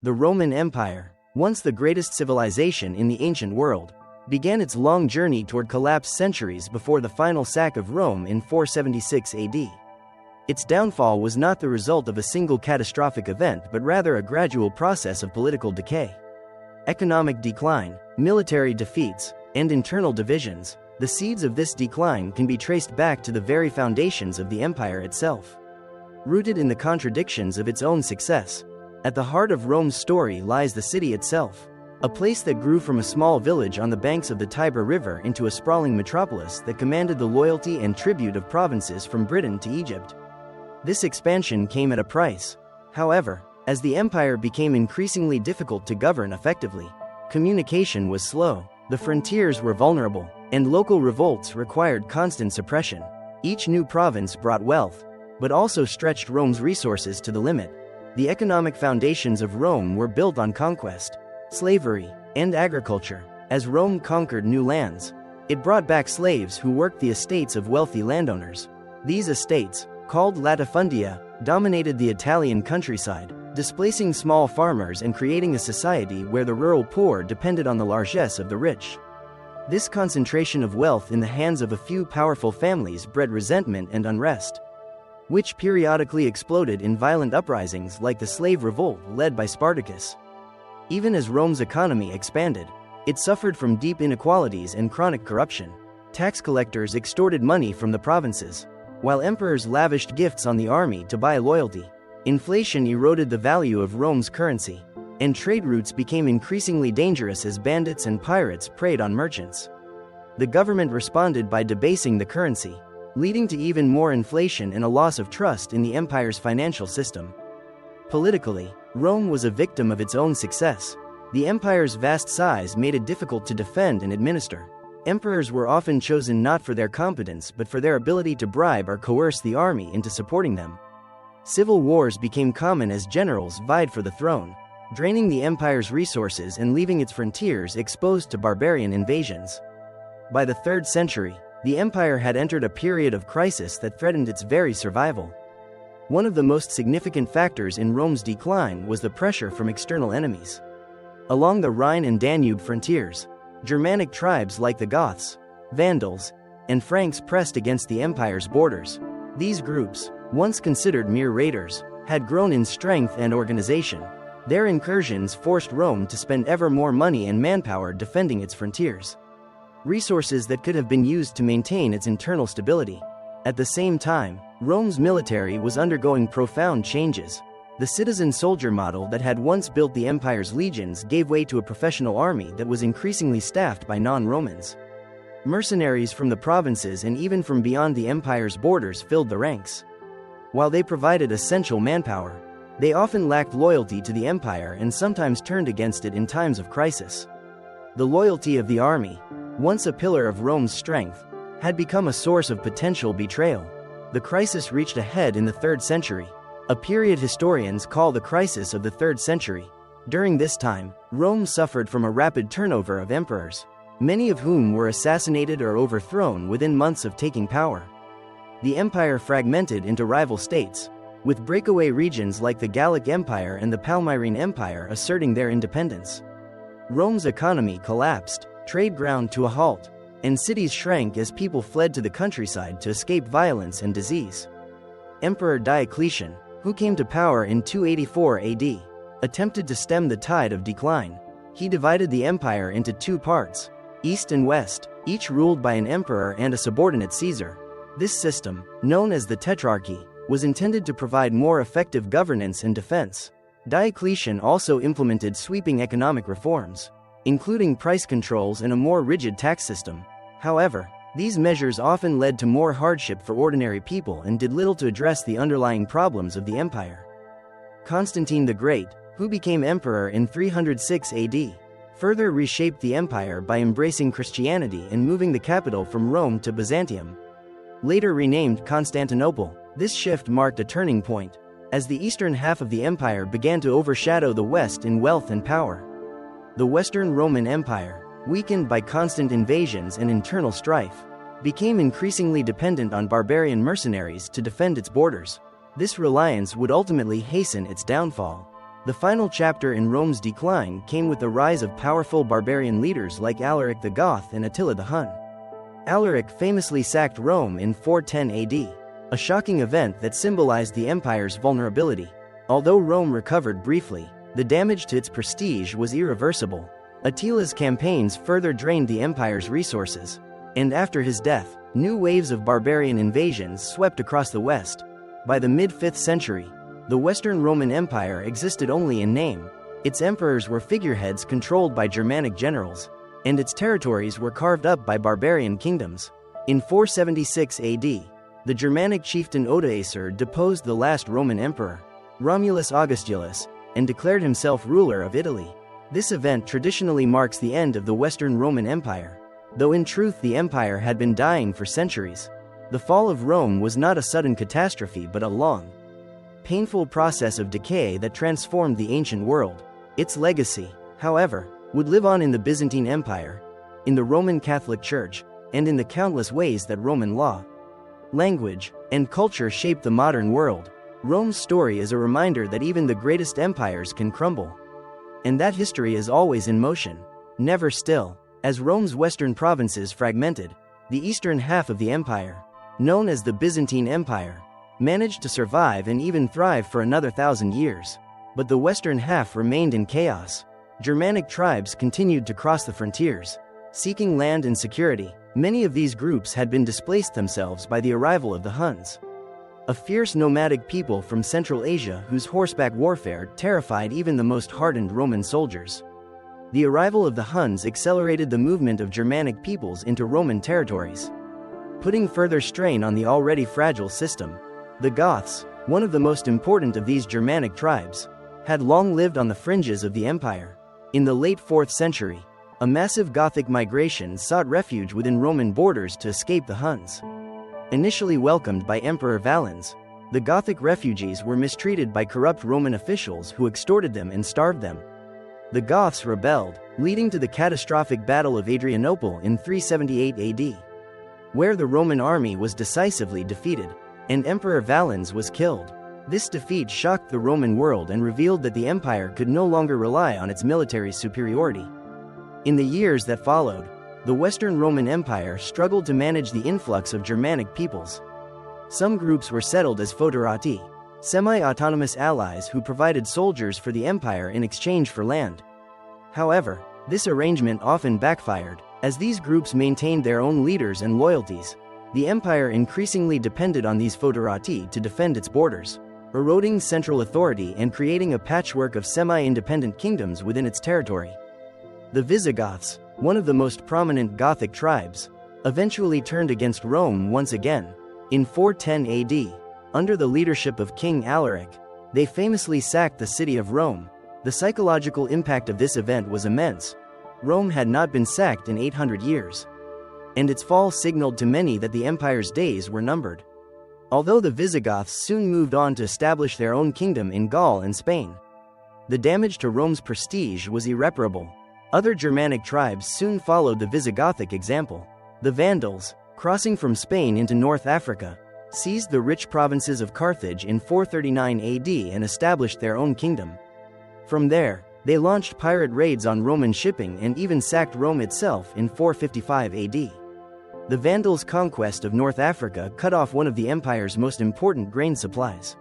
The Roman Empire, once the greatest civilization in the ancient world, began its long journey toward collapse centuries before the final sack of Rome in 476 AD. Its downfall was not the result of a single catastrophic event but rather a gradual process of political decay. Economic decline, military defeats, and internal divisions, the seeds of this decline can be traced back to the very foundations of the empire itself. Rooted in the contradictions of its own success, at the heart of Rome's story lies the city itself, a place that grew from a small village on the banks of the Tiber River into a sprawling metropolis that commanded the loyalty and tribute of provinces from Britain to Egypt. This expansion came at a price. However, as the empire became increasingly difficult to govern effectively, communication was slow, the frontiers were vulnerable, and local revolts required constant suppression. Each new province brought wealth, but also stretched Rome's resources to the limit. The economic foundations of Rome were built on conquest, slavery, and agriculture. As Rome conquered new lands, it brought back slaves who worked the estates of wealthy landowners. These estates, called latifundia, dominated the Italian countryside, displacing small farmers and creating a society where the rural poor depended on the largesse of the rich. This concentration of wealth in the hands of a few powerful families bred resentment and unrest, which periodically exploded in violent uprisings like the slave revolt led by Spartacus. Even as Rome's economy expanded, it suffered from deep inequalities and chronic corruption. Tax collectors extorted money from the provinces, while emperors lavished gifts on the army to buy loyalty. Inflation eroded the value of Rome's currency, and trade routes became increasingly dangerous as bandits and pirates preyed on merchants. The government responded by debasing the currency, leading to even more inflation and a loss of trust in the empire's financial system. Politically, Rome was a victim of its own success. The empire's vast size made it difficult to defend and administer. Emperors were often chosen not for their competence but for their ability to bribe or coerce the army into supporting them. Civil wars became common as generals vied for the throne, draining the empire's resources and leaving its frontiers exposed to barbarian invasions. By the 3rd century, the empire had entered a period of crisis that threatened its very survival. One of the most significant factors in Rome's decline was the pressure from external enemies. Along the Rhine and Danube frontiers, Germanic tribes like the Goths, Vandals, and Franks pressed against the empire's borders. These groups, once considered mere raiders, had grown in strength and organization. Their incursions forced Rome to spend ever more money and manpower defending its frontiers, resources that could have been used to maintain its internal stability. At the same time, Rome's military was undergoing profound changes. The citizen-soldier model that had once built the empire's legions gave way to a professional army that was increasingly staffed by non-Romans. Mercenaries from the provinces and even from beyond the empire's borders filled the ranks. While they provided essential manpower, they often lacked loyalty to the empire and sometimes turned against it in times of crisis. The loyalty of the army, once a pillar of Rome's strength, had become a source of potential betrayal. The crisis reached a head in the 3rd century, a period historians call the crisis of the 3rd century. During this time, Rome suffered from a rapid turnover of emperors, many of whom were assassinated or overthrown within months of taking power. The empire fragmented into rival states, with breakaway regions like the Gallic Empire and the Palmyrene Empire asserting their independence. Rome's economy collapsed, trade ground to a halt, and cities shrank as people fled to the countryside to escape violence and disease. Emperor Diocletian, who came to power in 284 AD, attempted to stem the tide of decline. He divided the empire into 2 parts, East and West, each ruled by an emperor and a subordinate Caesar. This system, known as the Tetrarchy, was intended to provide more effective governance and defense. Diocletian also implemented sweeping economic reforms, including price controls and a more rigid tax system. However, these measures often led to more hardship for ordinary people and did little to address the underlying problems of the empire. Constantine the Great, who became emperor in 306 AD, further reshaped the empire by embracing Christianity and moving the capital from Rome to Byzantium, later renamed Constantinople. This shift marked a turning point, as the eastern half of the empire began to overshadow the west in wealth and power. The Western Roman Empire, weakened by constant invasions and internal strife, became increasingly dependent on barbarian mercenaries to defend its borders. This reliance would ultimately hasten its downfall. The final chapter in Rome's decline came with the rise of powerful barbarian leaders like Alaric the Goth and Attila the Hun. Alaric famously sacked Rome in 410 AD, a shocking event that symbolized the empire's vulnerability. Although Rome recovered briefly, the damage to its prestige was irreversible. Attila's campaigns further drained the empire's resources, and after his death, new waves of barbarian invasions swept across the West. By the mid-5th century, the Western Roman Empire existed only in name. Its emperors were figureheads controlled by Germanic generals, and its territories were carved up by barbarian kingdoms. In 476 AD, the Germanic chieftain Odoacer deposed the last Roman emperor, Romulus Augustulus, and declared himself ruler of Italy. This event traditionally marks the end of the Western Roman Empire, though in truth the empire had been dying for centuries. The fall of Rome was not a sudden catastrophe but a long, painful process of decay that transformed the ancient world. Its legacy, however, would live on in the Byzantine Empire, in the Roman Catholic Church, and in the countless ways that Roman law, language, and culture shaped the modern world. Rome's story is a reminder that even the greatest empires can crumble, and that history is always in motion, never still. As Rome's western provinces fragmented, the eastern half of the empire, known as the Byzantine Empire, managed to survive and even thrive for another 1,000 years. But the western half remained in chaos. Germanic tribes continued to cross the frontiers, seeking land and security. Many of these groups had been displaced themselves by the arrival of the Huns, a fierce nomadic people from Central Asia whose horseback warfare terrified even the most hardened Roman soldiers. The arrival of the Huns accelerated the movement of Germanic peoples into Roman territories, putting further strain on the already fragile system. The Goths, one of the most important of these Germanic tribes, had long lived on the fringes of the empire. In the late 4th century, a massive Gothic migration sought refuge within Roman borders to escape the Huns. Initially welcomed by Emperor Valens, the Gothic refugees were mistreated by corrupt Roman officials who extorted them and starved them. The Goths rebelled, leading to the catastrophic Battle of Adrianople in 378 AD, where the Roman army was decisively defeated, and Emperor Valens was killed. This defeat shocked the Roman world and revealed that the empire could no longer rely on its military superiority. In the years that followed, the Western Roman Empire struggled to manage the influx of Germanic peoples. Some groups were settled as foederati, semi-autonomous allies who provided soldiers for the empire in exchange for land. However, this arrangement often backfired, as these groups maintained their own leaders and loyalties. The empire increasingly depended on these foederati to defend its borders, eroding central authority and creating a patchwork of semi-independent kingdoms within its territory. The Visigoths, one of the most prominent Gothic tribes, eventually turned against Rome once again. In 410 AD, under the leadership of King Alaric, they famously sacked the city of Rome. The psychological impact of this event was immense. Rome had not been sacked in 800 years, and its fall signaled to many that the empire's days were numbered. Although the Visigoths soon moved on to establish their own kingdom in Gaul and Spain, the damage to Rome's prestige was irreparable. Other Germanic tribes soon followed the Visigothic example. The Vandals, crossing from Spain into North Africa, seized the rich provinces of Carthage in 439 AD and established their own kingdom. From there, they launched pirate raids on Roman shipping and even sacked Rome itself in 455 AD. The Vandals' conquest of North Africa cut off one of the empire's most important grain supplies,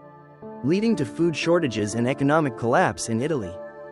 leading to food shortages and economic collapse in Italy.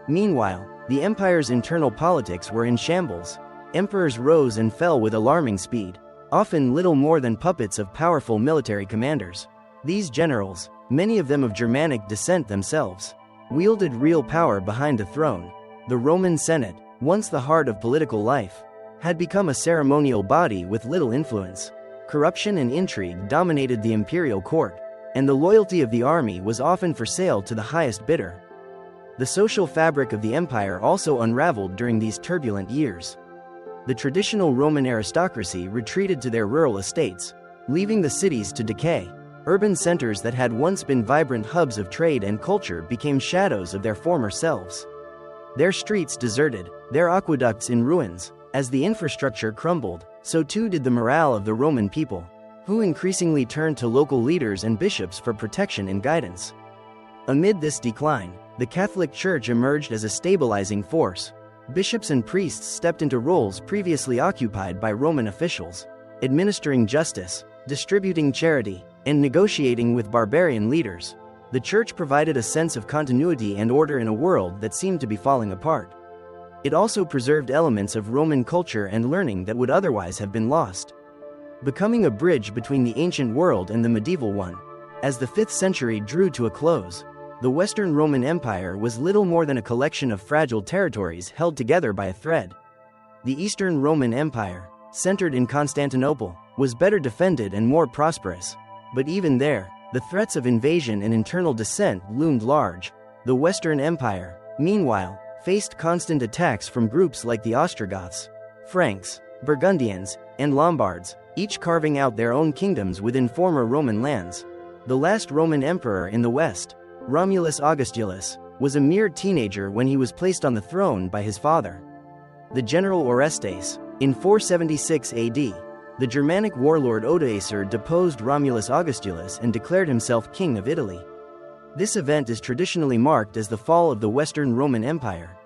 Meanwhile, the empire's internal politics were in shambles. Emperors rose and fell with alarming speed, often little more than puppets of powerful military commanders. These generals, many of them of Germanic descent themselves, wielded real power behind the throne. The Roman Senate, once the heart of political life, had become a ceremonial body with little influence. Corruption and intrigue dominated the imperial court, and the loyalty of the army was often for sale to the highest bidder. The social fabric of the empire also unraveled during these turbulent years. The traditional Roman aristocracy retreated to their rural estates, leaving the cities to decay. Urban centers that had once been vibrant hubs of trade and culture became shadows of their former selves. Their streets deserted, their aqueducts in ruins. As the infrastructure crumbled, so too did the morale of the Roman people, who increasingly turned to local leaders and bishops for protection and guidance. Amid this decline, the Catholic Church emerged as a stabilizing force. Bishops and priests stepped into roles previously occupied by Roman officials, administering justice, distributing charity, and negotiating with barbarian leaders. The Church provided a sense of continuity and order in a world that seemed to be falling apart. It also preserved elements of Roman culture and learning that would otherwise have been lost, becoming a bridge between the ancient world and the medieval one. As the 5th century drew to a close, the Western Roman Empire was little more than a collection of fragile territories held together by a thread. The Eastern Roman Empire, centered in Constantinople, was better defended and more prosperous. But even there, the threats of invasion and internal dissent loomed large. The Western Empire, meanwhile, faced constant attacks from groups like the Ostrogoths, Franks, Burgundians, and Lombards, each carving out their own kingdoms within former Roman lands. The last Roman emperor in the West, Romulus Augustulus, was a mere teenager when he was placed on the throne by his father, the general Orestes. In 476 AD, the Germanic warlord Odoacer deposed Romulus Augustulus and declared himself king of Italy. This event is traditionally marked as the fall of the Western Roman Empire,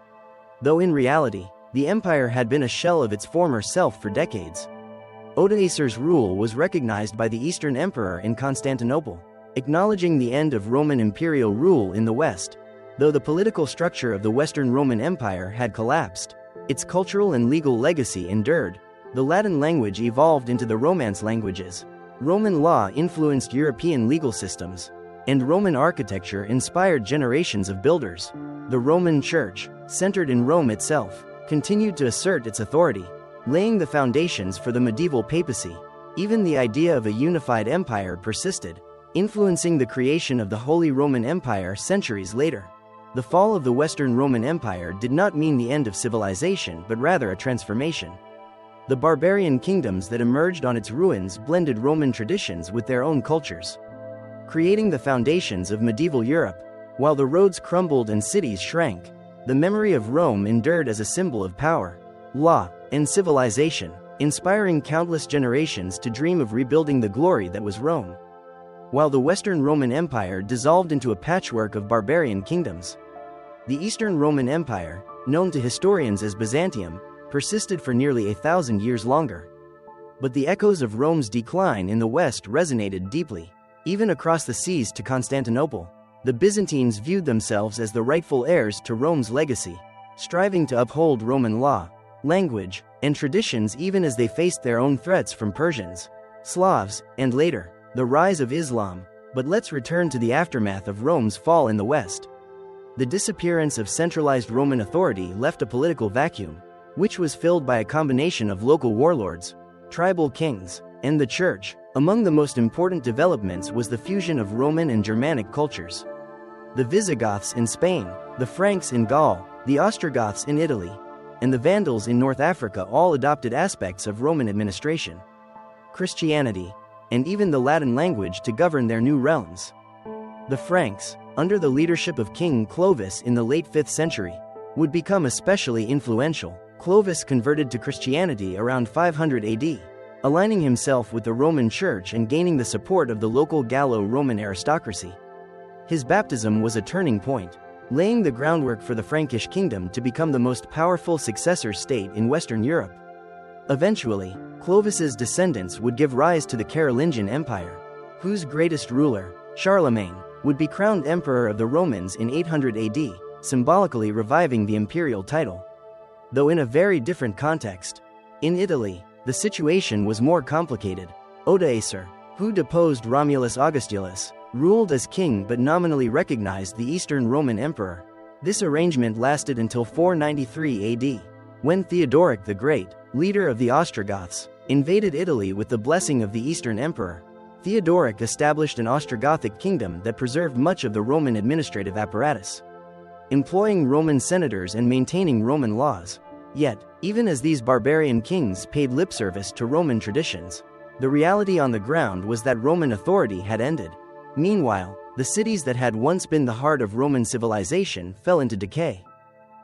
though in reality, the empire had been a shell of its former self for decades. Odoacer's rule was recognized by the Eastern Emperor in Constantinople, acknowledging the end of Roman imperial rule in the West. Though the political structure of the Western Roman Empire had collapsed, its cultural and legal legacy endured. The Latin language evolved into the Romance languages. Roman law influenced European legal systems, and Roman architecture inspired generations of builders. The Roman Church, centered in Rome itself, continued to assert its authority, laying the foundations for the medieval papacy. Even the idea of a unified empire persisted, influencing the creation of the Holy Roman Empire centuries later. The fall of the Western Roman Empire did not mean the end of civilization but rather a transformation. The barbarian kingdoms that emerged on its ruins blended Roman traditions with their own cultures, creating the foundations of medieval Europe. While the roads crumbled and cities shrank, the memory of Rome endured as a symbol of power, law, and civilization, inspiring countless generations to dream of rebuilding the glory that was Rome. While the Western Roman Empire dissolved into a patchwork of barbarian kingdoms, the Eastern Roman Empire, known to historians as Byzantium, persisted for nearly 1,000 years longer. But the echoes of Rome's decline in the West resonated deeply. Even across the seas to Constantinople, the Byzantines viewed themselves as the rightful heirs to Rome's legacy, striving to uphold Roman law, language, and traditions even as they faced their own threats from Persians, Slavs, and later, the rise of Islam. But let's return to the aftermath of Rome's fall in the West. The disappearance of centralized Roman authority left a political vacuum, which was filled by a combination of local warlords, tribal kings, and the Church. Among the most important developments was the fusion of Roman and Germanic cultures. The Visigoths in Spain, the Franks in Gaul, the Ostrogoths in Italy, and the Vandals in North Africa all adopted aspects of Roman administration, Christianity, and even the Latin language to govern their new realms. The Franks, under the leadership of King Clovis in the late 5th century, would become especially influential. Clovis converted to Christianity around 500 AD, aligning himself with the Roman Church and gaining the support of the local Gallo-Roman aristocracy. His baptism was a turning point, laying the groundwork for the Frankish kingdom to become the most powerful successor state in Western Europe. Eventually, Clovis's descendants would give rise to the Carolingian Empire, whose greatest ruler, Charlemagne, would be crowned emperor of the Romans in 800 AD, symbolically reviving the imperial title. Though in a very different context. In Italy, the situation was more complicated. Odoacer, who deposed Romulus Augustulus, ruled as king but nominally recognized the Eastern Roman Emperor. This arrangement lasted until 493 AD, when Theodoric the Great, leader of the Ostrogoths, invaded Italy with the blessing of the Eastern Emperor. Theodoric established an Ostrogothic kingdom that preserved much of the Roman administrative apparatus, employing Roman senators and maintaining Roman laws. Yet, even as these barbarian kings paid lip service to Roman traditions, the reality on the ground was that Roman authority had ended. Meanwhile, the cities that had once been the heart of Roman civilization fell into decay.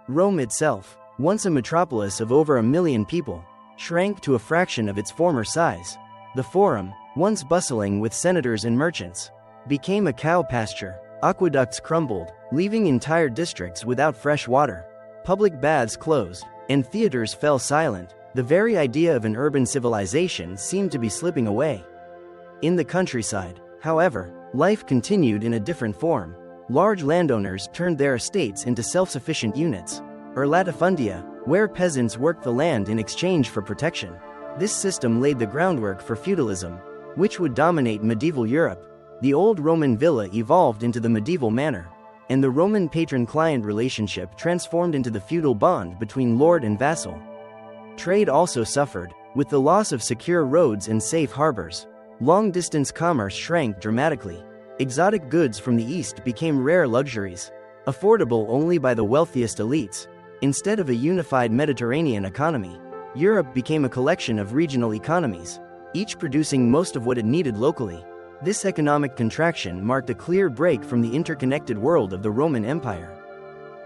Rome itself, once a metropolis of over 1 million people, shrank to a fraction of its former size. The Forum, once bustling with senators and merchants, became a cow pasture, Aqueducts crumbled, leaving entire districts without fresh water. Public baths closed, and theaters fell silent. The very idea of an urban civilization seemed to be slipping away. In the countryside, however, life continued in a different form. Large landowners turned their estates into self-sufficient units, or latifundia, where peasants worked the land in exchange for protection. This system laid the groundwork for feudalism, which would dominate medieval Europe. The old Roman villa evolved into the medieval manor, and the Roman patron-client relationship transformed into the feudal bond between lord and vassal. Trade also suffered, with the loss of secure roads and safe harbors. Long-distance commerce shrank dramatically. Exotic goods from the east became rare luxuries, affordable only by the wealthiest elites. Instead of a unified Mediterranean economy, Europe became a collection of regional economies, each producing most of what it needed locally. This economic contraction marked a clear break from the interconnected world of the Roman Empire.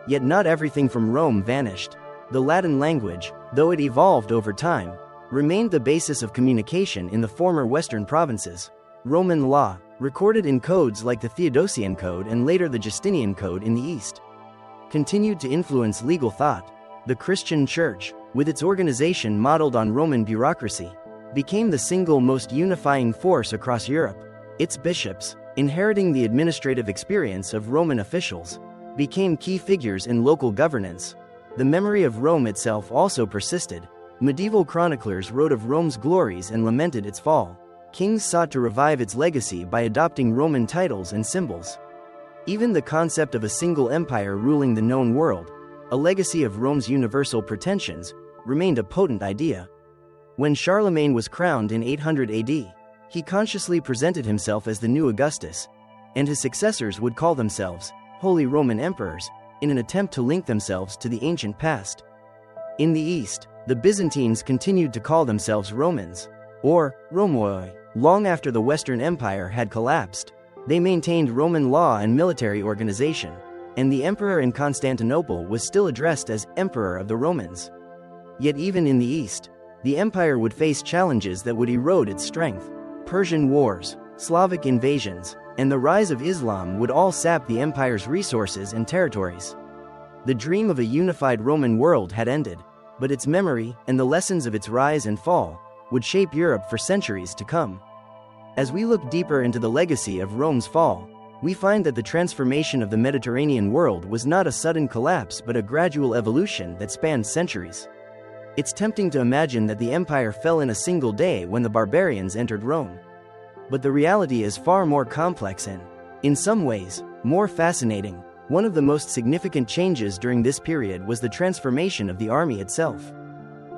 Yet not everything from Rome vanished. The Latin language, though it evolved over time, remained the basis of communication in the former Western provinces. Roman law, recorded in codes like the Theodosian Code and later the Justinian Code in the East, continued to influence legal thought. The Christian Church, with its organization modeled on Roman bureaucracy, became the single most unifying force across Europe. Its bishops, inheriting the administrative experience of Roman officials, became key figures in local governance. The memory of Rome itself also persisted. Medieval chroniclers wrote of Rome's glories and lamented its fall. Kings sought to revive its legacy by adopting Roman titles and symbols. Even the concept of a single empire ruling the known world, a legacy of Rome's universal pretensions, remained a potent idea. When Charlemagne was crowned in 800 AD, he consciously presented himself as the new Augustus, and his successors would call themselves Holy Roman Emperors, in an attempt to link themselves to the ancient past. In the East, the Byzantines continued to call themselves Romans, or Romoi. Long after the Western Empire had collapsed, they maintained Roman law and military organization, and the emperor in Constantinople was still addressed as Emperor of the Romans. Yet even in the East, the empire would face challenges that would erode its strength. Persian wars, Slavic invasions, and the rise of Islam would all sap the empire's resources and territories. The dream of a unified Roman world had ended, but its memory and the lessons of its rise and fall would shape Europe for centuries to come. As we look deeper into the legacy of Rome's fall, we find that the transformation of the Mediterranean world was not a sudden collapse but a gradual evolution that spanned centuries. It's tempting to imagine that the empire fell in a single day when the barbarians entered Rome. But the reality is far more complex and, in some ways, more fascinating. One of the most significant changes during this period was the transformation of the army itself.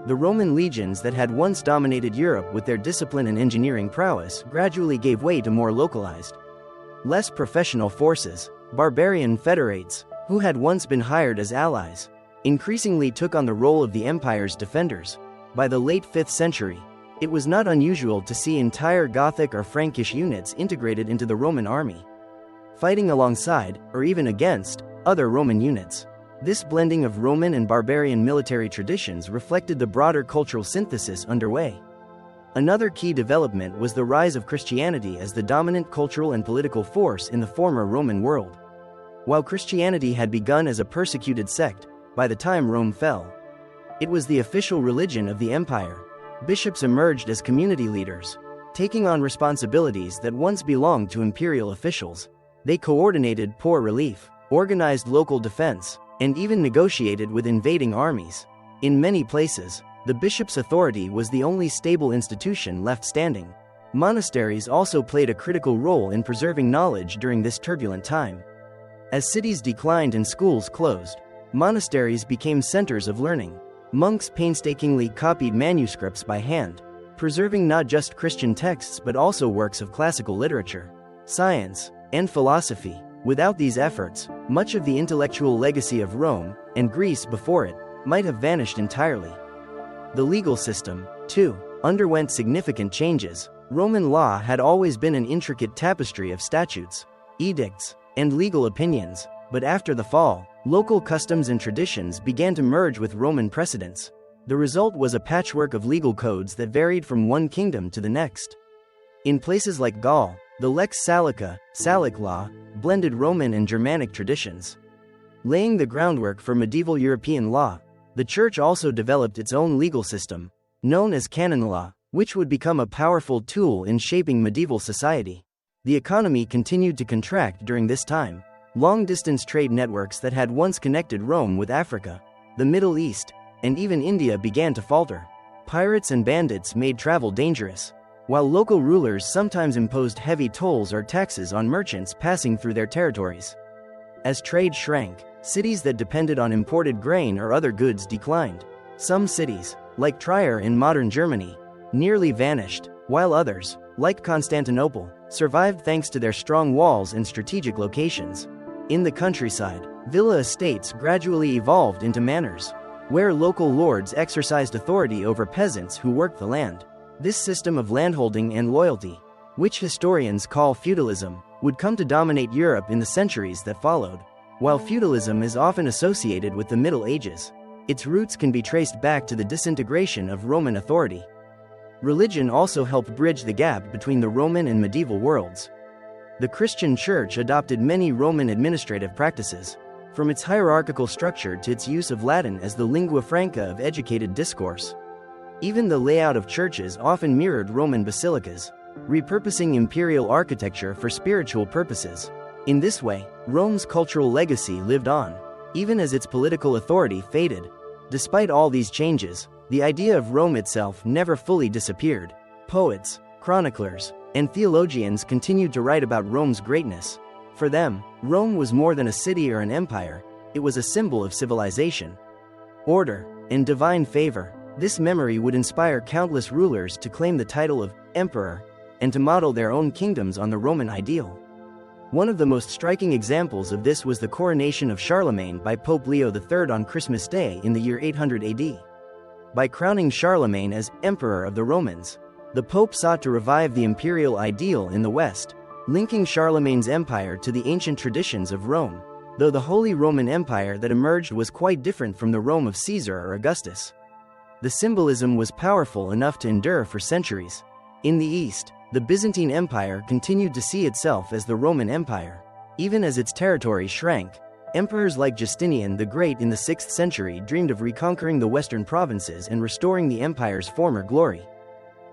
The Roman legions that had once dominated Europe with their discipline and engineering prowess gradually gave way to more localized, less professional forces. Barbarian federates, who had once been hired as allies, increasingly took on the role of the empire's defenders. By the late 5th century, it was not unusual to see entire Gothic or Frankish units integrated into the Roman army, fighting alongside, or even against, other Roman units. This blending of Roman and barbarian military traditions reflected the broader cultural synthesis underway. Another key development was the rise of Christianity as the dominant cultural and political force in the former Roman world. While Christianity had begun as a persecuted sect, by the time Rome fell, it was the official religion of the empire. Bishops emerged as community leaders, taking on responsibilities that once belonged to imperial officials. They coordinated poor relief, organized local defense, and even negotiated with invading armies. In many places, the bishop's authority was the only stable institution left standing. Monasteries also played a critical role in preserving knowledge during this turbulent time. As cities declined and schools closed, monasteries became centers of learning. Monks painstakingly copied manuscripts by hand, preserving not just Christian texts but also works of classical literature, science, and philosophy. Without these efforts, much of the intellectual legacy of Rome, and Greece before it, might have vanished entirely. The legal system, too, underwent significant changes. Roman law had always been an intricate tapestry of statutes, edicts, and legal opinions, but after the fall, local customs and traditions began to merge with Roman precedents. The result was a patchwork of legal codes that varied from one kingdom to the next. In places like Gaul, The Lex Salica, Salic law, blended Roman and Germanic traditions. Laying the groundwork for medieval European law, the Church also developed its own legal system, known as canon law, which would become a powerful tool in shaping medieval society. The economy continued to contract during this time. Long-distance trade networks that had once connected Rome with Africa, the Middle East, and even India began to falter. Pirates and bandits made travel dangerous, while local rulers sometimes imposed heavy tolls or taxes on merchants passing through their territories. As trade shrank, cities that depended on imported grain or other goods declined. Some cities, like Trier in modern Germany, nearly vanished, while others, like Constantinople, survived thanks to their strong walls and strategic locations. In the countryside, villa estates gradually evolved into manors, where local lords exercised authority over peasants who worked the land. This system of landholding and loyalty, which historians call feudalism, would come to dominate Europe in the centuries that followed. While feudalism is often associated with the Middle Ages, its roots can be traced back to the disintegration of Roman authority. Religion also helped bridge the gap between the Roman and medieval worlds. The Christian Church adopted many Roman administrative practices, from its hierarchical structure to its use of Latin as the lingua franca of educated discourse. Even the layout of churches often mirrored Roman basilicas, repurposing imperial architecture for spiritual purposes. In this way, Rome's cultural legacy lived on, even as its political authority faded. Despite all these changes, the idea of Rome itself never fully disappeared. Poets, chroniclers, and theologians continued to write about Rome's greatness. For them, Rome was more than a city or an empire, it was a symbol of civilization, order, and divine favor. This memory would inspire countless rulers to claim the title of emperor, and to model their own kingdoms on the Roman ideal. One of the most striking examples of this was the coronation of Charlemagne by Pope Leo III on Christmas Day in the year 800 AD. By crowning Charlemagne as Emperor of the Romans, the Pope sought to revive the imperial ideal in the West, linking Charlemagne's empire to the ancient traditions of Rome, though the Holy Roman Empire that emerged was quite different from the Rome of Caesar or Augustus. The symbolism was powerful enough to endure for centuries. In the East, the Byzantine Empire continued to see itself as the Roman Empire. Even as its territory shrank, emperors like Justinian the Great in the 6th century dreamed of reconquering the western provinces and restoring the empire's former glory.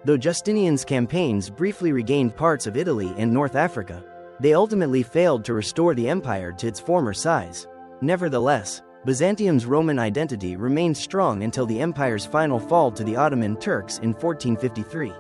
Though Justinian's campaigns briefly regained parts of Italy and North Africa, they ultimately failed to restore the empire to its former size. Nevertheless, Byzantium's Roman identity remained strong until the empire's final fall to the Ottoman Turks in 1453.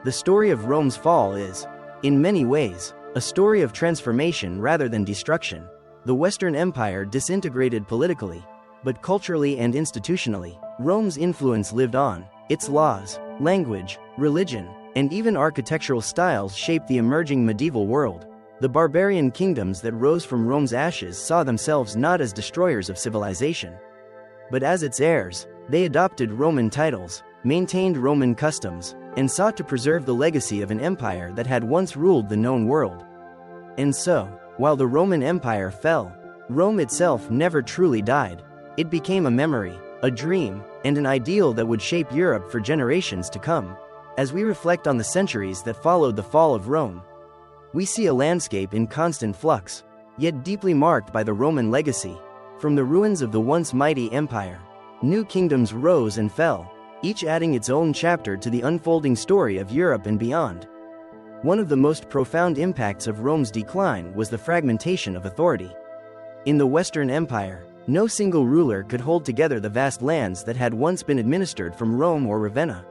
The story of Rome's fall is, in many ways, a story of transformation rather than destruction. The Western Empire disintegrated politically, but culturally and institutionally, Rome's influence lived on. Its laws, language, religion, and even architectural styles shaped the emerging medieval world. The barbarian kingdoms that rose from Rome's ashes saw themselves not as destroyers of civilization, but as its heirs. They adopted Roman titles, maintained Roman customs, and sought to preserve the legacy of an empire that had once ruled the known world. And so, while the Roman Empire fell, Rome itself never truly died. It became a memory, a dream, and an ideal that would shape Europe for generations to come. As we reflect on the centuries that followed the fall of Rome, we see a landscape in constant flux, yet deeply marked by the Roman legacy. From the ruins of the once mighty empire, new kingdoms rose and fell, each adding its own chapter to the unfolding story of Europe and beyond. One of the most profound impacts of Rome's decline was the fragmentation of authority. In the Western Empire, no single ruler could hold together the vast lands that had once been administered from Rome or Ravenna.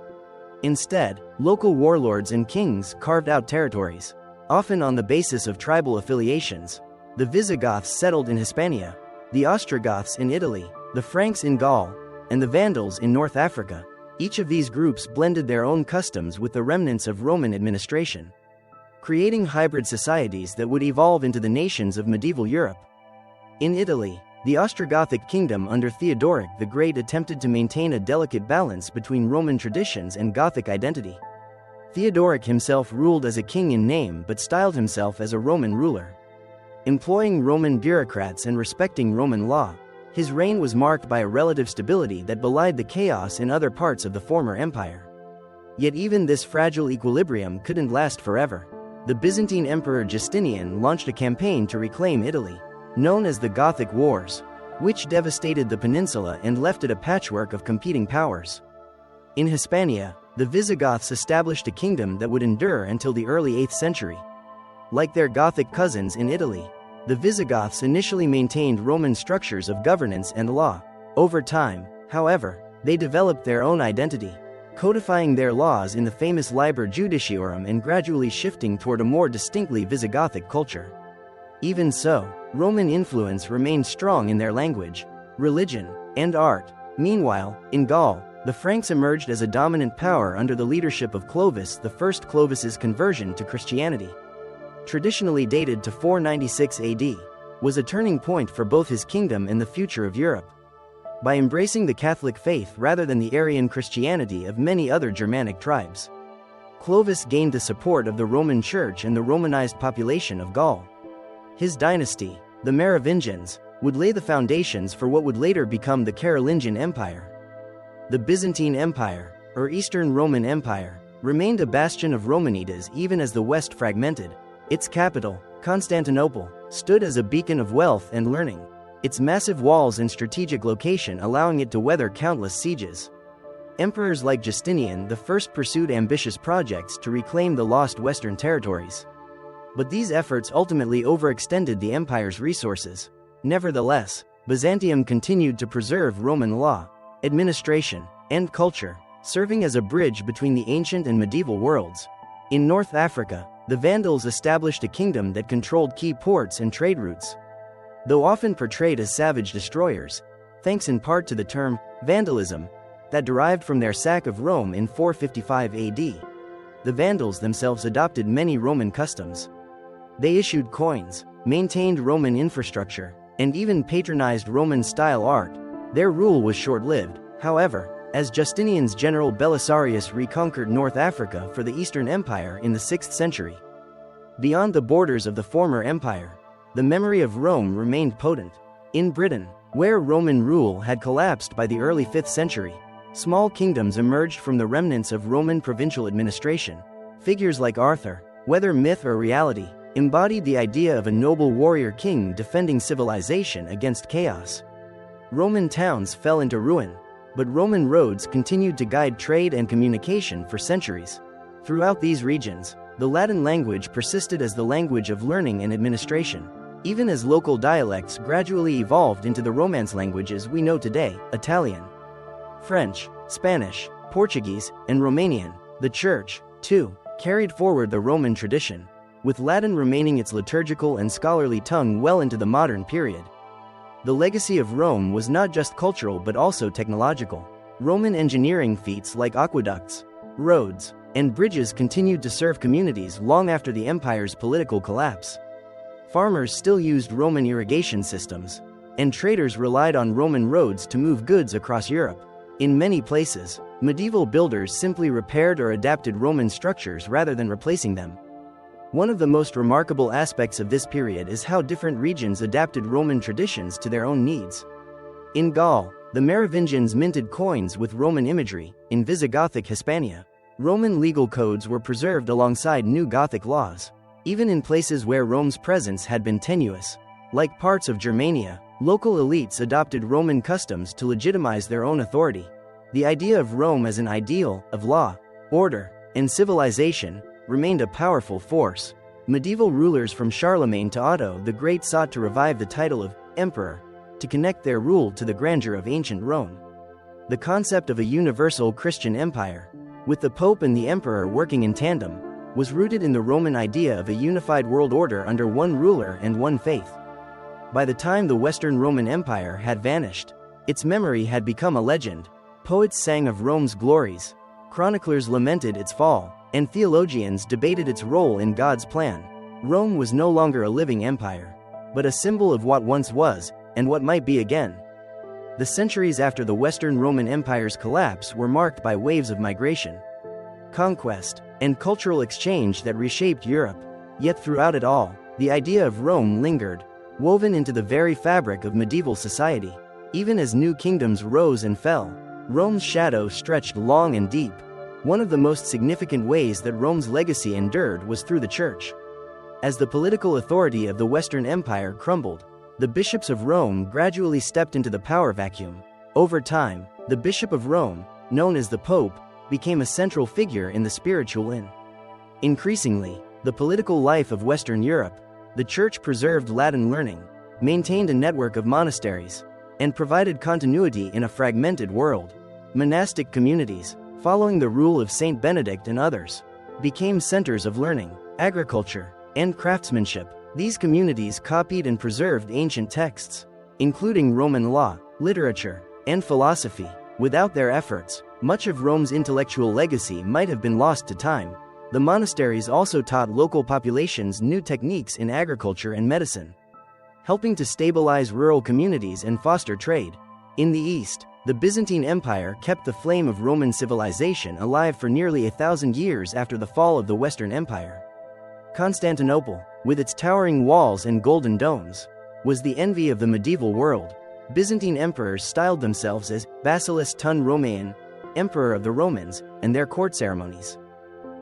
Instead, local warlords and kings carved out territories, often on the basis of tribal affiliations. The Visigoths settled in Hispania, the Ostrogoths in Italy, the Franks in Gaul, and the Vandals in North Africa. Each of these groups blended their own customs with the remnants of Roman administration, creating hybrid societies that would evolve into the nations of medieval Europe. In Italy, the Ostrogothic kingdom under Theodoric the Great attempted to maintain a delicate balance between Roman traditions and Gothic identity. Theodoric himself ruled as a king in name but styled himself as a Roman ruler. Employing Roman bureaucrats and respecting Roman law, his reign was marked by a relative stability that belied the chaos in other parts of the former empire. Yet even this fragile equilibrium couldn't last forever. the Byzantine Emperor Justinian launched a campaign to reclaim Italy, known as the Gothic Wars, which devastated the peninsula and left it a patchwork of competing powers. In Hispania, the Visigoths established a kingdom that would endure until the early 8th century. Like their Gothic cousins in Italy, the Visigoths initially maintained Roman structures of governance and law. Over time, however, they developed their own identity, codifying their laws in the famous Liber Judiciorum and gradually shifting toward a more distinctly Visigothic culture. Even so, Roman influence remained strong in their language, religion, and art. Meanwhile, in Gaul, the Franks emerged as a dominant power under the leadership of Clovis I. Clovis's conversion to Christianity, traditionally dated to 496 AD, was a turning point for both his kingdom and the future of Europe. By embracing the Catholic faith rather than the Arian Christianity of many other Germanic tribes, Clovis gained the support of the Roman Church and the Romanized population of Gaul. His dynasty, the Merovingians, would lay the foundations for what would later become the Carolingian Empire. The Byzantine Empire, or Eastern Roman Empire, remained a bastion of Romanitas even as the West fragmented. Its capital, Constantinople, stood as a beacon of wealth and learning, its massive walls and strategic location allowing it to weather countless sieges. Emperors like Justinian I pursued ambitious projects to reclaim the lost Western territories. But these efforts ultimately overextended the empire's resources. Nevertheless, Byzantium continued to preserve Roman law, administration, and culture, serving as a bridge between the ancient and medieval worlds. In North Africa, the Vandals established a kingdom that controlled key ports and trade routes. Though often portrayed as savage destroyers, thanks in part to the term vandalism that derived from their sack of Rome in 455 AD, the Vandals themselves adopted many Roman customs. They issued coins, maintained Roman infrastructure, and even patronized Roman-style art. Their rule was short-lived, however, as Justinian's general Belisarius reconquered North Africa for the Eastern Empire in the 6th century. Beyond the borders of the former empire, the memory of Rome remained potent. In Britain, where Roman rule had collapsed by the early 5th century, small kingdoms emerged from the remnants of Roman provincial administration. Figures like Arthur, whether myth or reality, embodied the idea of a noble warrior king defending civilization against chaos. Roman towns fell into ruin, but Roman roads continued to guide trade and communication for centuries. Throughout these regions, the Latin language persisted as the language of learning and administration, even as local dialects gradually evolved into the Romance languages we know today: Italian, French, Spanish, Portuguese, and Romanian. The Church, too, carried forward the Roman tradition, with Latin remaining its liturgical and scholarly tongue well into the modern period. The legacy of Rome was not just cultural but also technological. Roman engineering feats like aqueducts, roads, and bridges continued to serve communities long after the empire's political collapse. Farmers still used Roman irrigation systems, and traders relied on Roman roads to move goods across Europe. In many places, medieval builders simply repaired or adapted Roman structures rather than replacing them. One of the most remarkable aspects of this period is how different regions adapted Roman traditions to their own needs. In Gaul, the Merovingians minted coins with Roman imagery. In Visigothic Hispania, Roman legal codes were preserved alongside new Gothic laws. Even in places where Rome's presence had been tenuous, like parts of Germania, local elites adopted Roman customs to legitimize their own authority. The idea of Rome as an ideal of law, order, and civilization remained a powerful force. Medieval rulers from Charlemagne to Otto the Great sought to revive the title of emperor, to connect their rule to the grandeur of ancient Rome. The concept of a universal Christian empire, with the Pope and the emperor working in tandem, was rooted in the Roman idea of a unified world order under one ruler and one faith. By the time the Western Roman Empire had vanished, its memory had become a legend. Poets sang of Rome's glories, chroniclers lamented its fall, and theologians debated its role in God's plan. Rome was no longer a living empire, but a symbol of what once was, and what might be again. The centuries after the Western Roman Empire's collapse were marked by waves of migration, conquest, and cultural exchange that reshaped Europe. Yet throughout it all, the idea of Rome lingered, woven into the very fabric of medieval society. Even as new kingdoms rose and fell, Rome's shadow stretched long and deep. One of the most significant ways that Rome's legacy endured was through the Church. As the political authority of the Western Empire crumbled, the bishops of Rome gradually stepped into the power vacuum. Over time, the Bishop of Rome, known as the Pope, became a central figure in the spiritual and, increasingly, the political life of Western Europe. The Church preserved Latin learning, maintained a network of monasteries, and provided continuity in a fragmented world. Monastic communities, following the rule of Saint Benedict and others, became centers of learning, agriculture, and craftsmanship. These communities copied and preserved ancient texts, including Roman law, literature, and philosophy. Without their efforts, much of Rome's intellectual legacy might have been lost to time. The monasteries also taught local populations new techniques in agriculture and medicine, helping to stabilize rural communities and foster trade. In the East, the Byzantine Empire kept the flame of Roman civilization alive for nearly 1,000 years after the fall of the Western Empire. Constantinople, with its towering walls and golden domes, was the envy of the medieval world. Byzantine emperors styled themselves as Basileus ton Romaean, Emperor of the Romans, and their court ceremonies,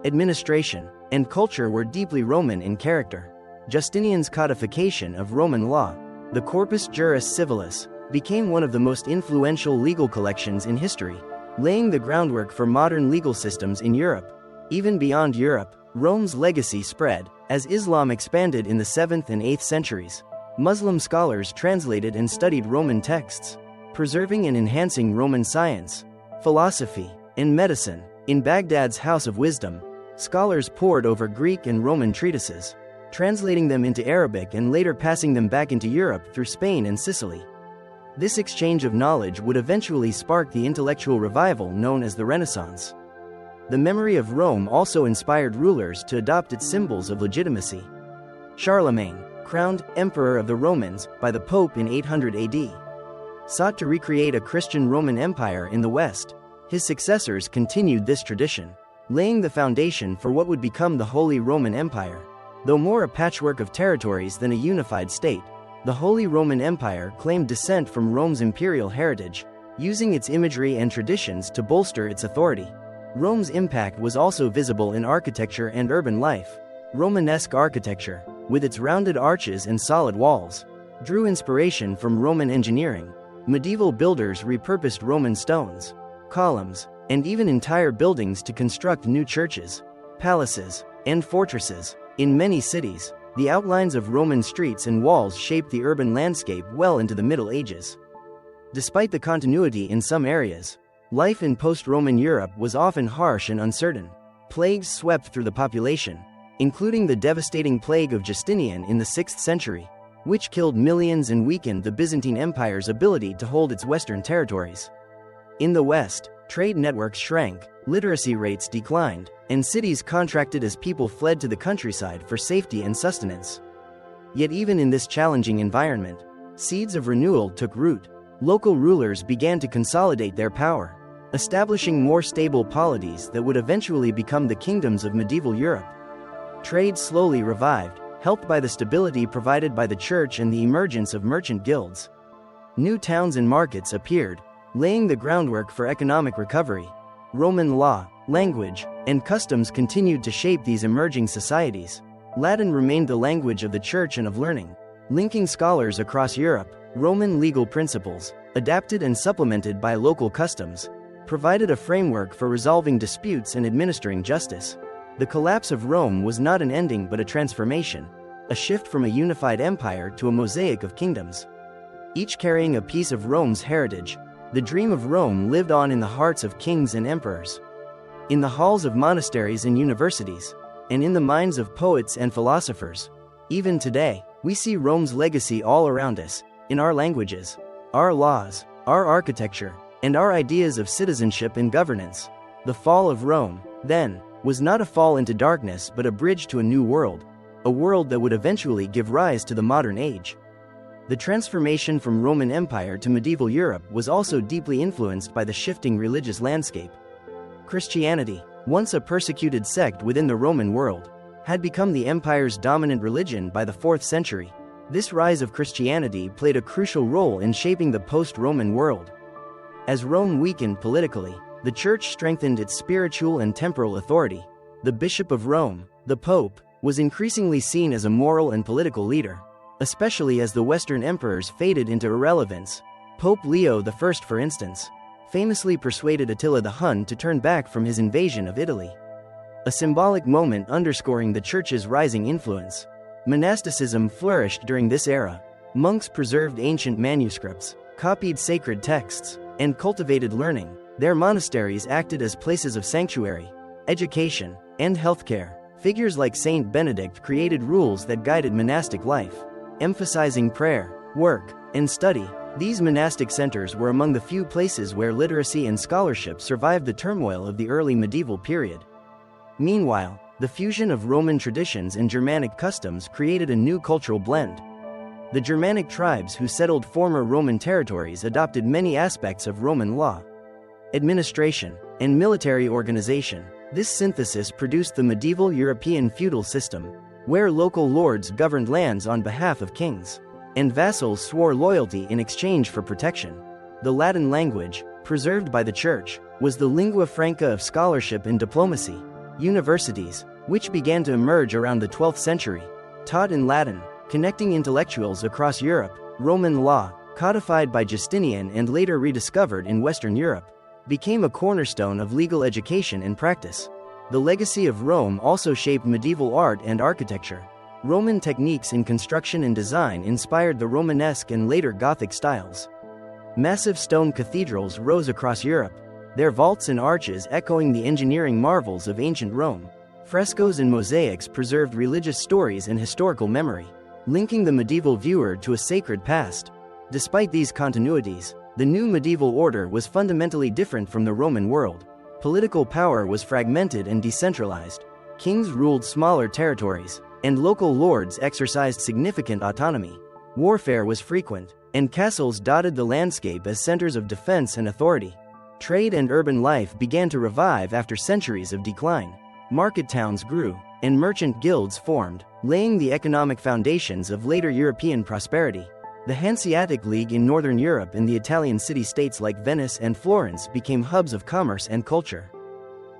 administration, and culture were deeply Roman in character. Justinian's codification of Roman law, the Corpus Juris Civilis, became one of the most influential legal collections in history, laying the groundwork for modern legal systems in Europe. Even beyond Europe, Rome's legacy spread. As Islam expanded in the 7th and 8th centuries, Muslim scholars translated and studied Roman texts, preserving and enhancing Roman science, philosophy, and medicine. In Baghdad's House of Wisdom, scholars pored over Greek and Roman treatises, translating them into Arabic and later passing them back into Europe through Spain and Sicily. This exchange of knowledge would eventually spark the intellectual revival known as the Renaissance. The memory of Rome also inspired rulers to adopt its symbols of legitimacy. Charlemagne, crowned Emperor of the Romans by the Pope in 800 AD, sought to recreate a Christian Roman Empire in the West. His successors continued this tradition, laying the foundation for what would become the Holy Roman Empire. Though more a patchwork of territories than a unified state, the Holy Roman Empire claimed descent from Rome's imperial heritage, using its imagery and traditions to bolster its authority. Rome's impact was also visible in architecture and urban life. Romanesque architecture, with its rounded arches and solid walls, drew inspiration from Roman engineering. Medieval builders repurposed Roman stones, columns, and even entire buildings to construct new churches, palaces, and fortresses. In many cities, the outlines of Roman streets and walls shaped the urban landscape well into the Middle Ages. Despite the continuity in some areas, life in post-Roman Europe was often harsh and uncertain. Plagues swept through the population, including the devastating plague of Justinian in the 6th century, which killed millions and weakened the Byzantine Empire's ability to hold its western territories. In the West, trade networks shrank, literacy rates declined, and cities contracted as people fled to the countryside for safety and sustenance. Yet even in this challenging environment, seeds of renewal took root. Local rulers began to consolidate their power, establishing more stable polities that would eventually become the kingdoms of medieval Europe. Trade slowly revived, helped by the stability provided by the church and the emergence of merchant guilds. New towns and markets appeared, laying the groundwork for economic recovery. Roman law, language, and customs continued to shape these emerging societies. Latin remained the language of the church and of learning, linking scholars across Europe. Roman legal principles, adapted and supplemented by local customs, provided a framework for resolving disputes and administering justice. The collapse of Rome was not an ending but a transformation, a shift from a unified empire to a mosaic of kingdoms, each carrying a piece of Rome's heritage. The dream of Rome lived on in the hearts of kings and emperors, in the halls of monasteries and universities, and in the minds of poets and philosophers. Even today, we see Rome's legacy all around us, in our languages, our laws, our architecture, and our ideas of citizenship and governance. The fall of Rome, then, was not a fall into darkness but a bridge to a new world, a world that would eventually give rise to the modern age. The transformation from Roman Empire to medieval Europe was also deeply influenced by the shifting religious landscape. Christianity, once a persecuted sect within the Roman world, had become the empire's dominant religion by the 4th century. This rise of Christianity played a crucial role in shaping the post-Roman world. As Rome weakened politically, The Church strengthened its spiritual and temporal authority. The Bishop of Rome, the Pope, was increasingly seen as a moral and political leader, especially as the Western emperors faded into irrelevance. Pope Leo I, for instance, famously persuaded Attila the Hun to turn back from his invasion of Italy. A symbolic moment underscoring the Church's rising influence. Monasticism flourished during this era. Monks preserved ancient manuscripts, copied sacred texts, and cultivated learning. Their monasteries acted as places of sanctuary, education, and healthcare. Figures like Saint Benedict created rules that guided monastic life, emphasizing prayer, work, and study. These monastic centers were among the few places where literacy and scholarship survived the turmoil of the early medieval period. Meanwhile, the fusion of Roman traditions and Germanic customs created a new cultural blend. The Germanic tribes who settled former Roman territories adopted many aspects of Roman law, administration, and military organization. This synthesis produced the medieval European feudal system, where local lords governed lands on behalf of kings, and vassals swore loyalty in exchange for protection. The Latin language, preserved by the Church, was the lingua franca of scholarship and diplomacy. Universities, which began to emerge around the 12th century, taught in Latin, connecting intellectuals across Europe. Roman law, codified by Justinian and later rediscovered in Western Europe, became a cornerstone of legal education and practice. The legacy of Rome also shaped medieval art and architecture. Roman techniques in construction and design inspired the Romanesque and later Gothic styles. Massive stone cathedrals rose across Europe, their vaults and arches echoing the engineering marvels of ancient Rome. Frescoes and mosaics preserved religious stories and historical memory, linking the medieval viewer to a sacred past. Despite these continuities, the new medieval order was fundamentally different from the Roman world. Political power was fragmented and decentralized. Kings ruled smaller territories, and local lords exercised significant autonomy. Warfare was frequent, and castles dotted the landscape as centers of defense and authority. Trade and urban life began to revive after centuries of decline. Market towns grew, and merchant guilds formed, laying the economic foundations of later European prosperity. The Hanseatic League in Northern Europe and the Italian city-states like Venice and Florence became hubs of commerce and culture.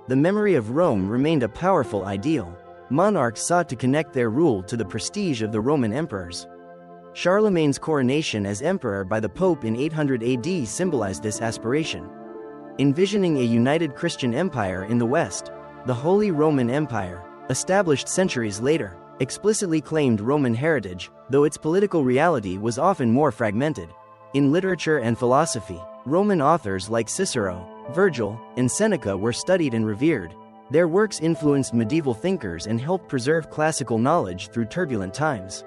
The memory of Rome remained a powerful ideal. Monarchs sought to connect their rule to the prestige of the Roman emperors. Charlemagne's coronation as emperor by the Pope in 800 AD symbolized this aspiration. Envisioning a united Christian empire in the West, the Holy Roman Empire, established centuries later, explicitly claimed Roman heritage, though its political reality was often more fragmented. In literature and philosophy, Roman authors like Cicero, Virgil, and Seneca were studied and revered. Their works influenced medieval thinkers and helped preserve classical knowledge through turbulent times.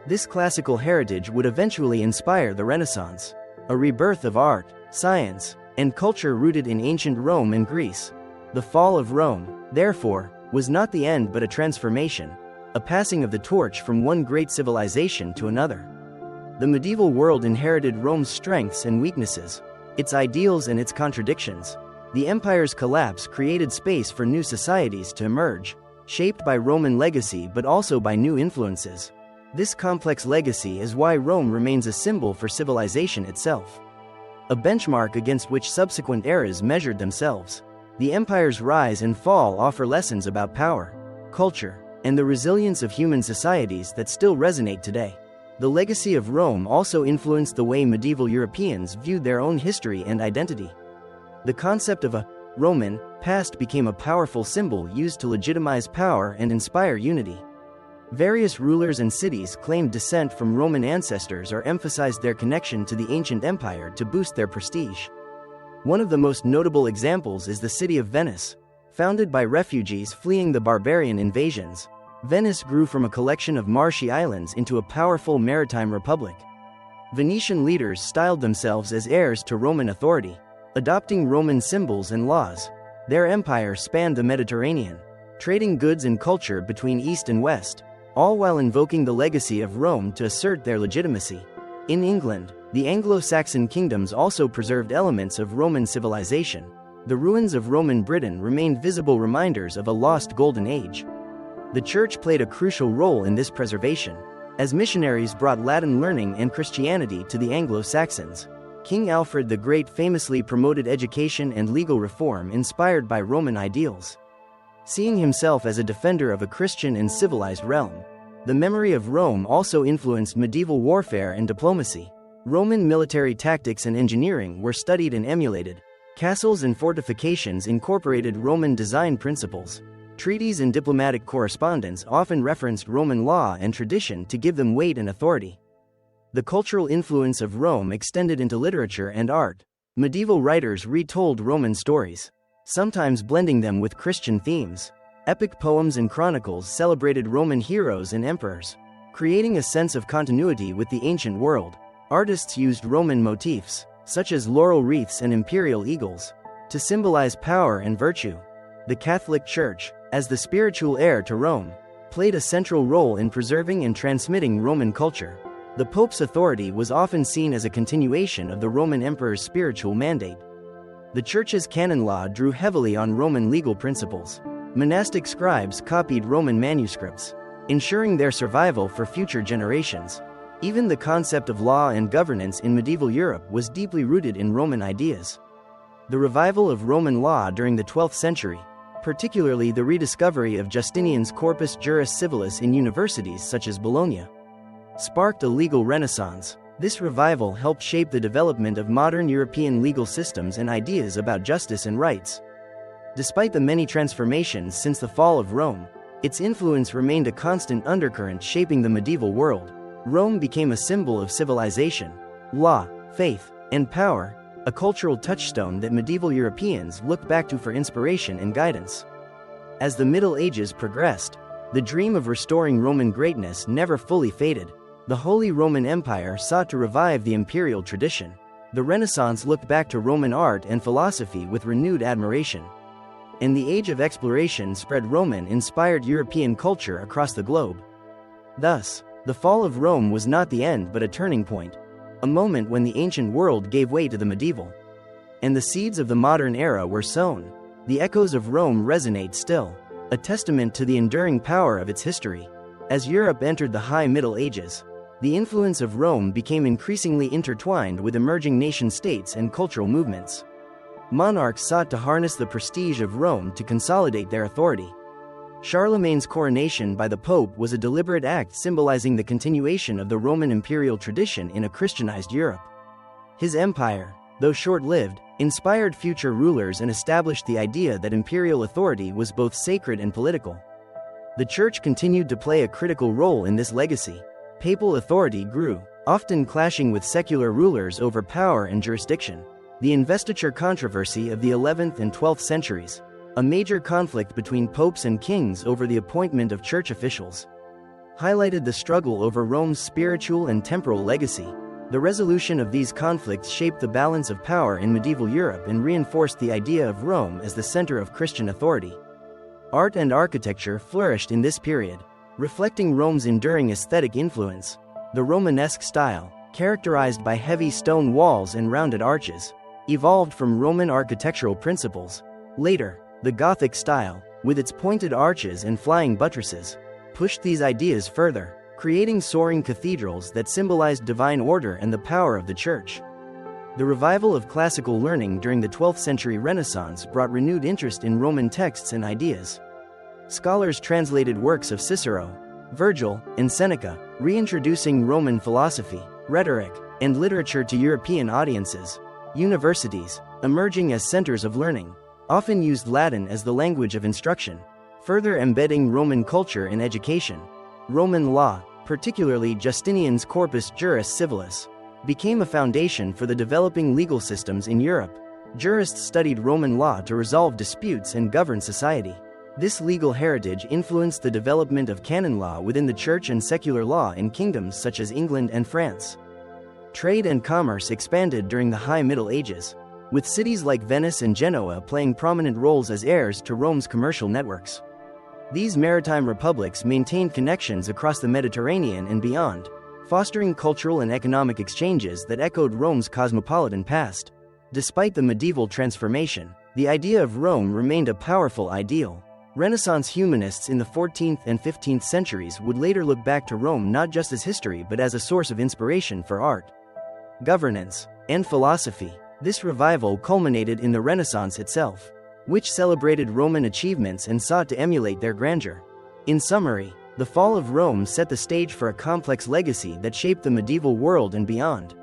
This classical heritage would eventually inspire the Renaissance, a rebirth of art, science, and culture rooted in ancient Rome and Greece. The fall of Rome, therefore, was not the end but a transformation, a passing of the torch from one great civilization to another. The medieval world inherited Rome's strengths and weaknesses, its ideals and its contradictions. The empire's collapse created space for new societies to emerge, shaped by Roman legacy but also by new influences. This complex legacy is why Rome remains a symbol for civilization itself, a benchmark against which subsequent eras measured themselves. The empire's rise and fall offer lessons about power, culture, and the resilience of human societies that still resonate today. The legacy of Rome also influenced the way medieval Europeans viewed their own history and identity. The concept of a Roman past became a powerful symbol used to legitimize power and inspire unity. Various rulers and cities claimed descent from Roman ancestors or emphasized their connection to the ancient empire to boost their prestige. One of the most notable examples is the city of Venice. Founded by refugees fleeing the barbarian invasions, Venice grew from a collection of marshy islands into a powerful maritime republic. Venetian leaders styled themselves as heirs to Roman authority, adopting Roman symbols and laws. Their empire spanned the Mediterranean, trading goods and culture between East and West, all while invoking the legacy of Rome to assert their legitimacy. In England, the Anglo-Saxon kingdoms also preserved elements of Roman civilization. The ruins of Roman Britain remained visible reminders of a lost golden age. The Church played a crucial role in this preservation, as missionaries brought Latin learning and Christianity to the Anglo-Saxons. King Alfred the Great famously promoted education and legal reform inspired by Roman ideals. Seeing himself as a defender of a Christian and civilized realm, the memory of Rome also influenced medieval warfare and diplomacy. Roman military tactics and engineering were studied and emulated. Castles and fortifications incorporated Roman design principles. Treaties and diplomatic correspondence often referenced Roman law and tradition to give them weight and authority. The cultural influence of Rome extended into literature and art. Medieval writers retold Roman stories, sometimes blending them with Christian themes. Epic poems and chronicles celebrated Roman heroes and emperors, creating a sense of continuity with the ancient world. Artists used Roman motifs, such as laurel wreaths and imperial eagles, to symbolize power and virtue. The Catholic Church, as the spiritual heir to Rome, played a central role in preserving and transmitting Roman culture. The Pope's authority was often seen as a continuation of the Roman emperor's spiritual mandate. The Church's canon law drew heavily on Roman legal principles. Monastic scribes copied Roman manuscripts, ensuring their survival for future generations. Even the concept of law and governance in medieval Europe was deeply rooted in Roman ideas. The revival of Roman law during the 12th century, particularly the rediscovery of Justinian's Corpus Juris Civilis in universities such as Bologna, sparked a legal renaissance. This revival helped shape the development of modern European legal systems and ideas about justice and rights. Despite the many transformations since the fall of Rome, its influence remained a constant undercurrent shaping the medieval world. Rome became a symbol of civilization, law, faith, and power, a cultural touchstone that medieval Europeans looked back to for inspiration and guidance. As the Middle Ages progressed, the dream of restoring Roman greatness never fully faded. The Holy Roman Empire sought to revive the imperial tradition. The Renaissance looked back to Roman art and philosophy with renewed admiration. And the Age of Exploration spread Roman-inspired European culture across the globe. Thus, the fall of Rome was not the end but a turning point, a moment when the ancient world gave way to the medieval. And the seeds of the modern era were sown. The echoes of Rome resonate still, a testament to the enduring power of its history. As Europe entered the High Middle Ages, the influence of Rome became increasingly intertwined with emerging nation-states and cultural movements. Monarchs sought to harness the prestige of Rome to consolidate their authority. Charlemagne's coronation by the Pope was a deliberate act symbolizing the continuation of the Roman imperial tradition in a Christianized Europe. His empire, though short-lived, inspired future rulers and established the idea that imperial authority was both sacred and political. The Church continued to play a critical role in this legacy. Papal authority grew, often clashing with secular rulers over power and jurisdiction. The investiture controversy of the 11th and 12th centuries, a major conflict between popes and kings over the appointment of church officials, highlighted the struggle over Rome's spiritual and temporal legacy. The resolution of these conflicts shaped the balance of power in medieval Europe and reinforced the idea of Rome as the center of Christian authority. Art and architecture flourished in this period, reflecting Rome's enduring aesthetic influence. The Romanesque style, characterized by heavy stone walls and rounded arches, evolved from Roman architectural principles. Later, the Gothic style, with its pointed arches and flying buttresses, pushed these ideas further, creating soaring cathedrals that symbolized divine order and the power of the Church. The revival of classical learning during the 12th century Renaissance brought renewed interest in Roman texts and ideas. Scholars translated works of Cicero, Virgil, and Seneca, reintroducing Roman philosophy, rhetoric, and literature to European audiences. Universities, emerging as centers of learning, often used Latin as the language of instruction, further embedding Roman culture in education. Roman law, particularly Justinian's Corpus Juris Civilis, became a foundation for the developing legal systems in Europe. Jurists studied Roman law to resolve disputes and govern society. This legal heritage influenced the development of canon law within the Church and secular law in kingdoms such as England and France. Trade and commerce expanded during the High Middle Ages, with cities like Venice and Genoa playing prominent roles as heirs to Rome's commercial networks. These maritime republics maintained connections across the Mediterranean and beyond, fostering cultural and economic exchanges that echoed Rome's cosmopolitan past. Despite the medieval transformation, the idea of Rome remained a powerful ideal. Renaissance humanists in the 14th and 15th centuries would later look back to Rome not just as history but as a source of inspiration for art. governance, and philosophy. This revival culminated in the Renaissance itself, which celebrated Roman achievements and sought to emulate their grandeur. In summary, the fall of Rome set the stage for a complex legacy that shaped the medieval world and beyond.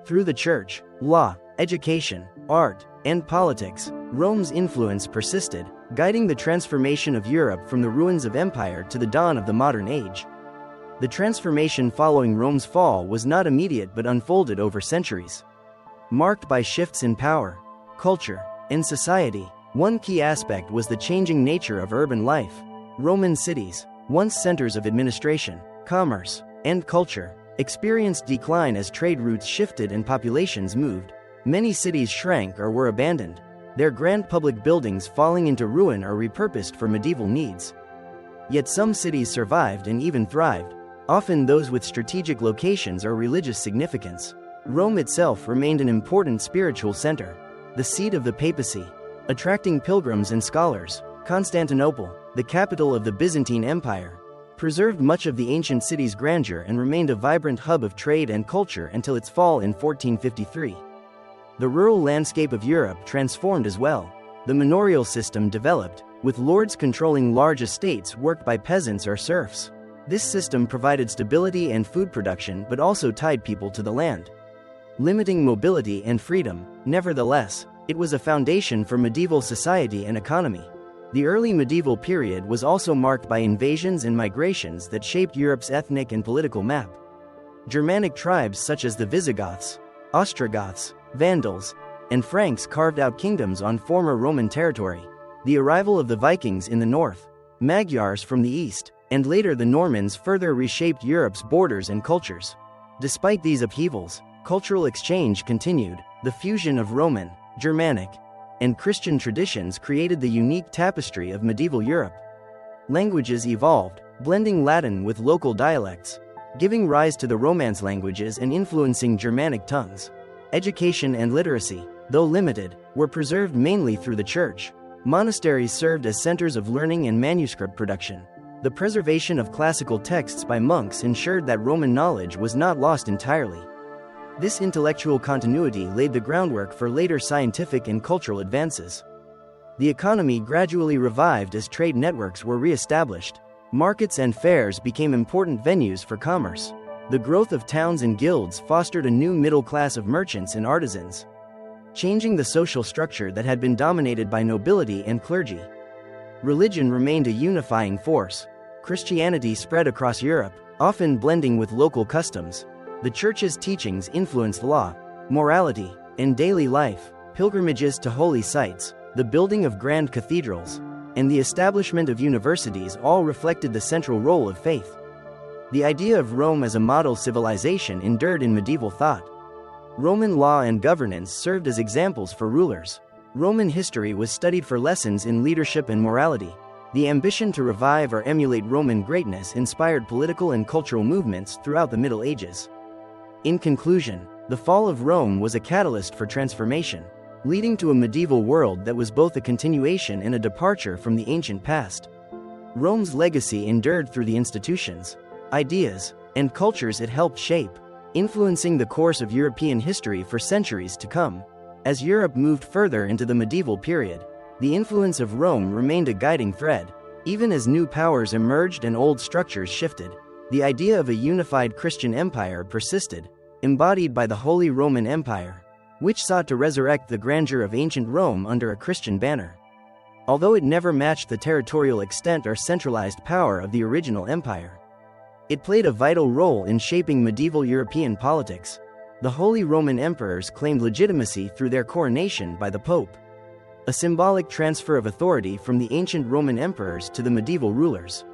Through the church, law, education, art, and politics, Rome's influence persisted, guiding the transformation of Europe from the ruins of empire to the dawn of the modern age. The transformation following Rome's fall was not immediate but unfolded over centuries. Marked by shifts in power, culture, and society, one key aspect was the changing nature of urban life. Roman cities, once centers of administration, commerce, and culture, experienced decline as trade routes shifted and populations moved. Many cities shrank or were abandoned, their grand public buildings falling into ruin or repurposed for medieval needs. Yet some cities survived and even thrived, often those with strategic locations or religious significance. Rome itself remained an important spiritual center, the seat of the papacy, attracting pilgrims and scholars. Constantinople, the capital of the Byzantine Empire, preserved much of the ancient city's grandeur and remained a vibrant hub of trade and culture until its fall in 1453. The rural landscape of Europe transformed as well. The manorial system developed, with lords controlling large estates worked by peasants or serfs. This system provided stability and food production but also tied people to the land, limiting mobility and freedom. Nevertheless, it was a foundation for medieval society and economy. The early medieval period was also marked by invasions and migrations that shaped Europe's ethnic and political map. Germanic tribes such as the Visigoths, Ostrogoths, Vandals, and Franks carved out kingdoms on former Roman territory. The arrival of the Vikings in the north, Magyars from the east, and later the Normans further reshaped Europe's borders and cultures. Despite these upheavals, cultural exchange continued. The fusion of Roman, Germanic, and Christian traditions created the unique tapestry of medieval Europe. Languages evolved, blending Latin with local dialects, giving rise to the Romance languages and influencing Germanic tongues. Education and literacy, though limited, were preserved mainly through the church. Monasteries served as centers of learning and manuscript production. The preservation of classical texts by monks ensured that Roman knowledge was not lost entirely. This intellectual continuity laid the groundwork for later scientific and cultural advances. The economy gradually revived as trade networks were re-established. Markets and fairs became important venues for commerce. The growth of towns and guilds fostered a new middle class of merchants and artisans, changing the social structure that had been dominated by nobility and clergy. Religion remained a unifying force. Christianity spread across Europe, often blending with local customs. The Church's teachings influenced law, morality, and daily life. Pilgrimages to holy sites, the building of grand cathedrals, and the establishment of universities all reflected the central role of faith. The idea of Rome as a model civilization endured in medieval thought. Roman law and governance served as examples for rulers. Roman history was studied for lessons in leadership and morality. The ambition to revive or emulate Roman greatness inspired political and cultural movements throughout the Middle Ages. In conclusion, the fall of Rome was a catalyst for transformation, leading to a medieval world that was both a continuation and a departure from the ancient past. Rome's legacy endured through the institutions, ideas, and cultures it helped shape, influencing the course of European history for centuries to come. As Europe moved further into the medieval period, the influence of Rome remained a guiding thread. Even as new powers emerged and old structures shifted, the idea of a unified Christian empire persisted, embodied by the Holy Roman Empire, which sought to resurrect the grandeur of ancient Rome under a Christian banner. Although it never matched the territorial extent or centralized power of the original empire, it played a vital role in shaping medieval European politics. The Holy Roman Emperors claimed legitimacy through their coronation by the Pope, a symbolic transfer of authority from the ancient Roman emperors to the medieval rulers.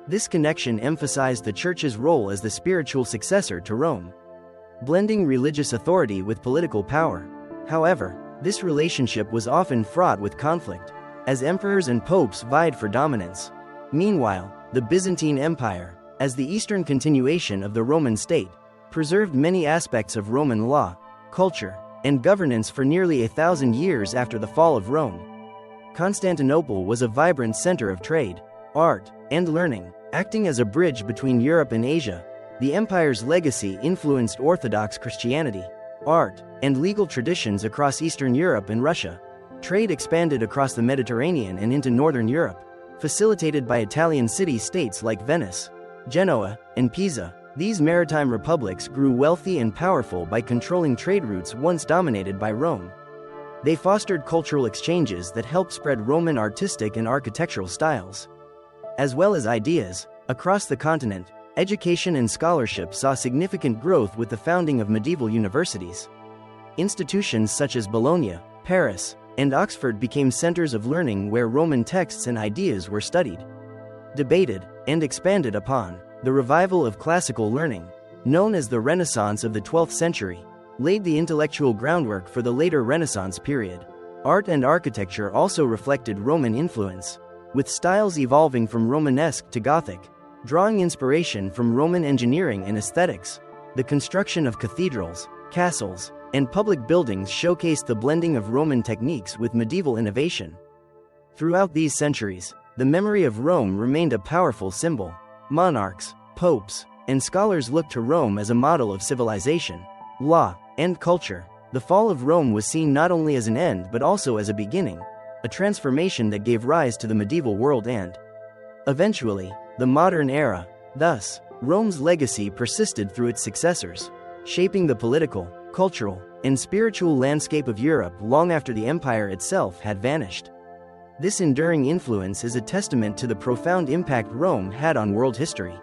This connection emphasized the Church's role as the spiritual successor to Rome, blending religious authority with political power. However, this relationship was often fraught with conflict, as emperors and popes vied for dominance. Meanwhile, the Byzantine Empire, as the eastern continuation of the Roman state, preserved many aspects of Roman law, culture, and governance for nearly 1,000 years after the fall of Rome. Constantinople was a vibrant center of trade, art, and learning, acting as a bridge between Europe and Asia. The empire's legacy influenced Orthodox Christianity, art, and legal traditions across Eastern Europe and Russia. Trade expanded across the Mediterranean and into Northern Europe, facilitated by Italian city-states like Venice, Genoa, and Pisa. These maritime republics grew wealthy and powerful by controlling trade routes once dominated by Rome. They fostered cultural exchanges that helped spread Roman artistic and architectural styles, as well as ideas. Across the continent, education and scholarship saw significant growth with the founding of medieval universities. Institutions such as Bologna, Paris, and Oxford became centers of learning where Roman texts and ideas were studied, debated, and expanded upon. The revival of classical learning, known as the Renaissance of the 12th century, laid the intellectual groundwork for the later Renaissance period. Art and architecture also reflected Roman influence, with styles evolving from Romanesque to Gothic, drawing inspiration from Roman engineering and aesthetics. The construction of cathedrals, castles, and public buildings showcased the blending of Roman techniques with medieval innovation. Throughout these centuries, the memory of Rome remained a powerful symbol. Monarchs, popes, and scholars looked to Rome as a model of civilization, law, and culture. The fall of Rome was seen not only as an end but also as a beginning, a transformation that gave rise to the medieval world and, eventually, the modern era. Thus, Rome's legacy persisted through its successors, shaping the political, cultural, and spiritual landscape of Europe long after the empire itself had vanished. This enduring influence is a testament to the profound impact Rome had on world history.